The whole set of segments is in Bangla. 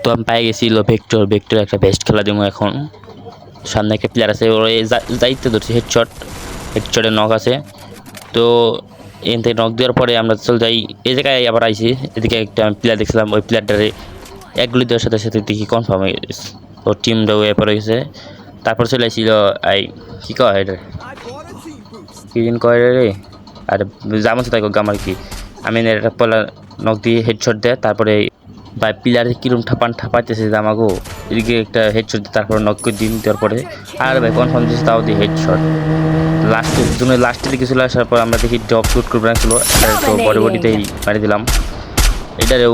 তো আমি পাই গেছিল ভেক্টর ভেক্টর একটা বেস্ট খেলা দিব এখন। সামনে একটা প্লেয়ার আছে, ওর যাইতে ধরছি হেডশটের নক আছে। তো এখান থেকে নক দেওয়ার পরে আমরা চলে যাই এই জায়গায়, আবার আইসি এদিকে একটা প্লেয়ার দেখছিলাম, ওই প্লেয়ারটারে এক গুলি দেওয়ার সাথে সাথে দেখি কনফার্ম হয়ে গেছে, ওর টিমটাও এ পরে গেছে। তারপর চলে আসছিল এই কী কয় এটা, কী দিন কয় রে, আর জামা তাই আমার কি, আমি একটা পলা নক দিয়ে হেডশট দেয়, তারপরে বা প্লেয়ারে কীরকম ঠাপাইতেছে জামাগো, এদিকে একটা হেডশট দিয়ে তারপরে নক করে দিন, দেওয়ার পরে আর ভাই কনফার্ম দিয়েছে, তাও দিয়ে হেডশট। লাস্টের দিকে চলে আসার পর আমরা দেখি ড্রপ শুট করে রাখছিল, তো বডিতেই মারি দিলাম। এটারেও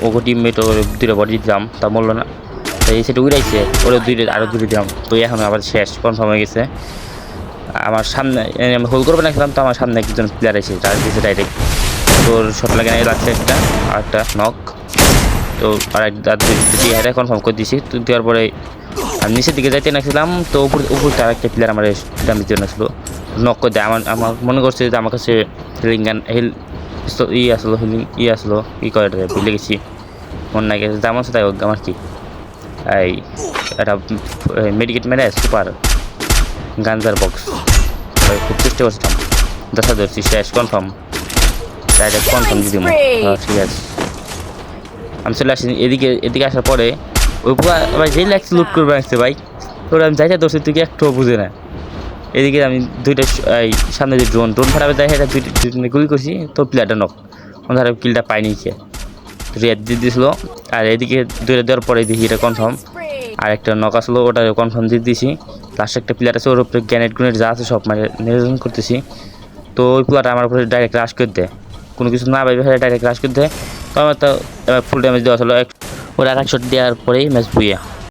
ওকে টিমমেট ওর দুটো বডি দিলাম, তা বললো না, এই সেটা উড়াইছে, ওরা আরও দুটো দিলাম। তো এখন আবার শেষ কনফার্ম হয়ে গেছে। আমার সামনে আমি হোল করবো না খেলাম, তো আমার সামনে একজন প্লেয়ার আছে, তার দিয়েছে ডাইরেক্ট, তোর শট লাগে না লাগছে একটা, আর একটা নক। তো আর দুটি হারে কনফার্ম করে দিয়েছি। তো দেওয়ার পরে আমি নিচের দিকে যাইতে নাছিলাম, তো উপর তার একটা প্লেয়ার আমার দাম দিতে নাছিল, নক করে দেয়। আমার মনে করছে যে আমার কাছে হিলিং গান আসলো, হিলিং আসলো, ই করে ভুলে গেছি, মনে না গেছে যেমন তাই আমার কি এই একটা মেডিকেট মেরে সুপার গাঞ্জার বক্স, খুব চেষ্টা করছিলাম, দেখা ধরছি শেষ কনফার্ম, ডাইরেক্ট কনফার্ম দিদি। ঠিক আছে, আমি চলে আসি এদিকে আসার পরে ওই ভাই যে লাগছে লুট করবে আসছে ভাই, ওরা আমি যাইতে ধরছি, তুই কি একটু বুঝে না। এদিকে আমি দুইটা সামনে যে ড্রোন ফাটাবে যাই, এটা দুইটা গুলি করছি, তো প্লেয়ারটা নক, ওনারা কিলটা পাইনি, খেয়ে রেড দিয়ে দিয়েছিল। আর এদিকে দুইটা দেওয়ার পরে দেখি এটা কনফার্ম, আর একটা নক আসলো, ওটা কনফার্ম দিয়ে দিয়েছি। লাস্টে একটা প্লেয়ার আছে, ওর উপরে গ্রেনেড যা আছে সব মানে নির্ধারণ করতেছি। তো ওই প্লেয়ারটা আমার উপরে ডাইরেক্ট রাশ করে দেয়, কোনো কিছু না ভাই ডাইরেক্ট রাশ করে দেয়। তো আমার তো ফুল ড্যামেজ দেওয়া হলো, ওর 1 শট দেওয়ার পরেই ম্যাচ বুইয়া।